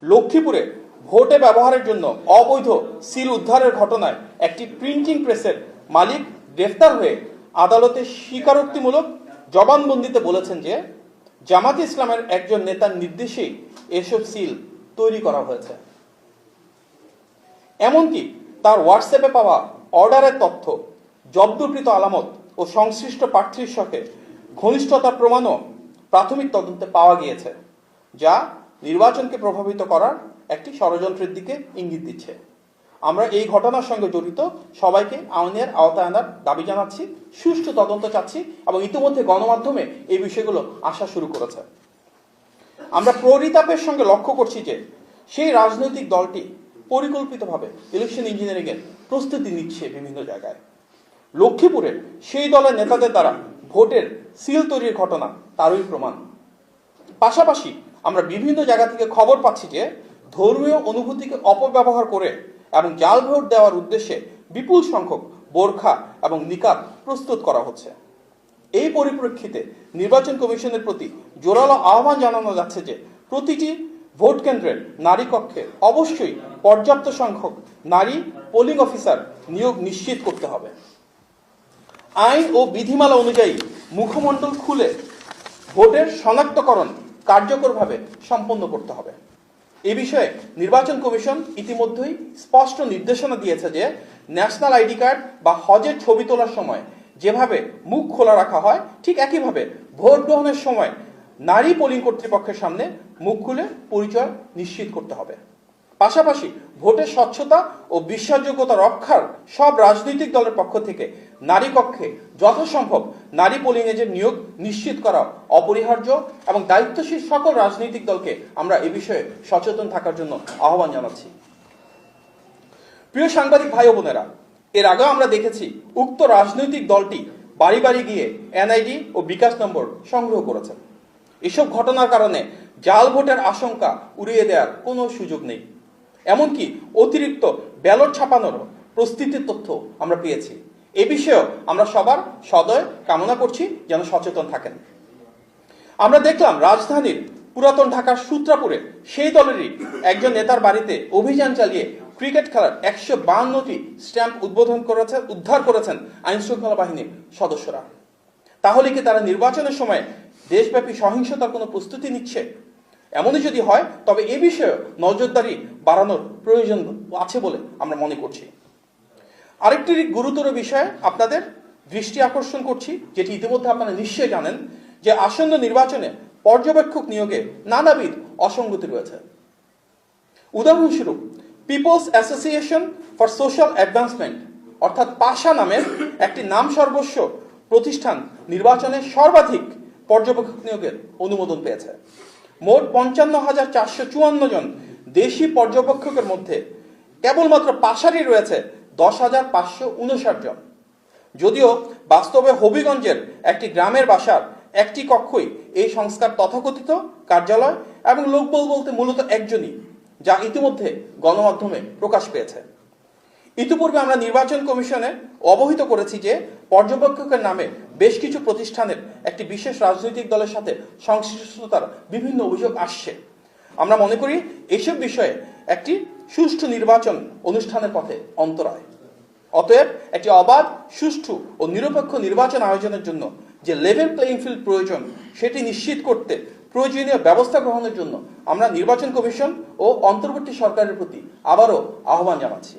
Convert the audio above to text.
লক্ষ্মীপুরে ভোটে ব্যবহারের জন্য অবৈধ সিল উদ্ধারের ঘটনায় একটি প্রিন্টিং প্রেসের মালিক গ্রেফতার হয়ে আদালতে স্বীকারোক্তিমূলক জবানবন্দিতে বলেছেন যে জামাতে ইসলামের একজন নেতার নির্দেশেই এসব সিল তৈরি করা হয়েছে। এমনকি তার হোয়াটসঅ্যাপে পাওয়া অর্ডারের তথ্য, জব্দকৃত আলামত ও সংশ্লিষ্ট প্রার্থীর সাথে ঘনিষ্ঠতার প্রমাণও প্রাথমিক তদন্তে পাওয়া গিয়েছে, যা নির্বাচনকে প্রভাবিত করার একটি ষড়যন্ত্রের দিকে ইঙ্গিত দিচ্ছে। আমরা এই ঘটনার সঙ্গে জড়িত সবাইকে আইনের আওতায় আনার দাবি জানাচ্ছি, সুষ্ঠু তদন্ত চাচ্ছি এবং ইতিমধ্যে গণমাধ্যমে এই বিষয়গুলো আসা শুরু করেছে। আমরা পরিতাপের সঙ্গে লক্ষ্য করছি যে সেই রাজনৈতিক দলটি পরিকল্পিতভাবে ইলেকশন ইঞ্জিনিয়ারিংয়ের প্রস্তুতি নিচ্ছে বিভিন্ন জায়গায়। লক্ষ্মীপুরের সেই দলের নেতাদের দ্বারা ভোটের সিল তৈরির ঘটনা তারই প্রমাণ। পাশাপাশি আমরা বিভিন্ন জায়গা থেকে খবর পাচ্ছি যে ধর্মীয় অনুভূতিকে অপব্যবহার করে এবং জাল ভোট দেওয়ার উদ্দেশ্যে বিপুল সংখ্যক বোরখা এবং নিকাব প্রস্তুত করা হচ্ছে। এই পরিপ্রেক্ষিতে নির্বাচন কমিশনের প্রতি জোরালো আহ্বান জানানো যাচ্ছে যে প্রতিটি ভোট কেন্দ্রের নারী কক্ষে অবশ্যই পর্যাপ্ত সংখ্যক নারী পোলিং অফিসার নিয়োগ নিশ্চিত করতে হবে। আইন ও বিধিমালা অনুযায়ী মুখমণ্ডল খুলে ভোটের শনাক্তকরণ কার্যকরভাবে সম্পন্ন করতে হবে। এ বিষয়ে নির্বাচন কমিশন ইতিমধ্যেই স্পষ্ট নির্দেশনা দিয়েছে যে ন্যাশনাল আইডি কার্ড বা হজের ছবি তোলার সময় যেভাবে মুখ খোলা রাখা হয়, ঠিক একইভাবে ভোট গ্রহণের সময় নারী পোলিং কর্তৃপক্ষের সামনে মুখ খুলে পরিচয় নিশ্চিত করতে হবে। পাশাপাশি ভোটের স্বচ্ছতা ও বিশ্বাসযোগ্যতা রক্ষার সব রাজনৈতিক দলের পক্ষ থেকে নারী কক্ষে যথাসম্ভব নারী পোলিং এজেন্ট নিয়োগ নিশ্চিত করা অপরিহার্য এবং দায়িত্বশীল সকল রাজনৈতিক দলকে আমরা এ বিষয়ে সচেতন থাকার জন্য আহ্বান জানাচ্ছি। প্রিয় সাংবাদিক ভাই ও বোনেরা, এর আগেও আমরা দেখেছি উক্ত রাজনৈতিক দলটি বাড়ি বাড়ি গিয়ে এনআইডি ও বিকাশ নম্বর সংগ্রহ করেছেন। এসব ঘটনার কারণে জাল ভোটের আশঙ্কা উড়িয়ে দেওয়ার কোনো সুযোগ নেই। এমনকি অতিরিক্ত ব্যালট ছাপানোর প্রস্তুতির তথ্য আমরা পেয়েছি। এ বিষয়েও আমরা সবার সদয় কামনা করছি যেন সচেতন থাকেন। আমরা দেখলাম রাজধানীর পুরাতন ঢাকার সূত্রাপুরে সেই দলেরই একজন নেতার বাড়িতে অভিযান চালিয়ে ক্রিকেট খেলার 152টি স্ট্যাম্প উদ্ধার করেছেন আইন শৃঙ্খলা বাহিনীর সদস্যরা। তাহলে কি তারা নির্বাচনের সময় দেশব্যাপী সহিংসতার কোনো প্রস্তুতি নিচ্ছে? এমনই যদি হয় তবে এ বিষয়ে নজরদারি বাড়ানোর প্রয়োজন আছে বলে আমরা মনে করছি। আরেকটি গুরুতর বিষয়ে আপনাদের দৃষ্টি আকর্ষণ করছি, যেটি ইতিমধ্যে আপনারা নিশ্চয়ই জানেন, যে আসন্ন নির্বাচনে পর্যবেক্ষক নিয়োগে নানাবিধ অসঙ্গতি রয়েছে। উদাহরণস্বরূপ peoples association for social advancement অর্থাৎ পাশা নামের একটি নাম সর্বস্ব প্রতিষ্ঠান নির্বাচনে সর্বাধিক পর্যবেক্ষক নিয়োগের অনুমোদন পেয়েছে। মোট 55,454 জন দেশি পর্যবেক্ষকের মধ্যে কেবলমাত্র পাশারই রয়েছে 10,559 জন। যদিও বাস্তবে হবিগঞ্জের একটি গ্রামের বাসার একটি কক্ষই এই সংস্কার তথাকথিত কার্যালয় এবং লোকবল বলতে মূলত একজনই, যা ইতিমধ্যে গণমাধ্যমে প্রকাশ পেয়েছে। ইতিপূর্বে আমরা নির্বাচন কমিশনে অবহিত করেছি যে পর্যবেক্ষকের নামে বেশ কিছু প্রতিষ্ঠানের একটি বিশেষ রাজনৈতিক দলের সাথে সংশ্লিষ্টতার বিভিন্ন অভিযোগ আসছে। আমরা মনে করি এসব বিষয়ে একটি সুষ্ঠু নির্বাচন অনুষ্ঠানের পথে অন্তরায়। অতএব একটি অবাধ, সুষ্ঠু ও নিরপেক্ষ নির্বাচন আয়োজনের জন্য যে লেভেল প্লেইং ফিল্ড প্রয়োজন সেটি নিশ্চিত করতে প্রয়োজনীয় ব্যবস্থা গ্রহণের জন্য আমরা নির্বাচন কমিশন ও অন্তর্বর্তী সরকারের প্রতি আবারও আহ্বান জানাচ্ছি।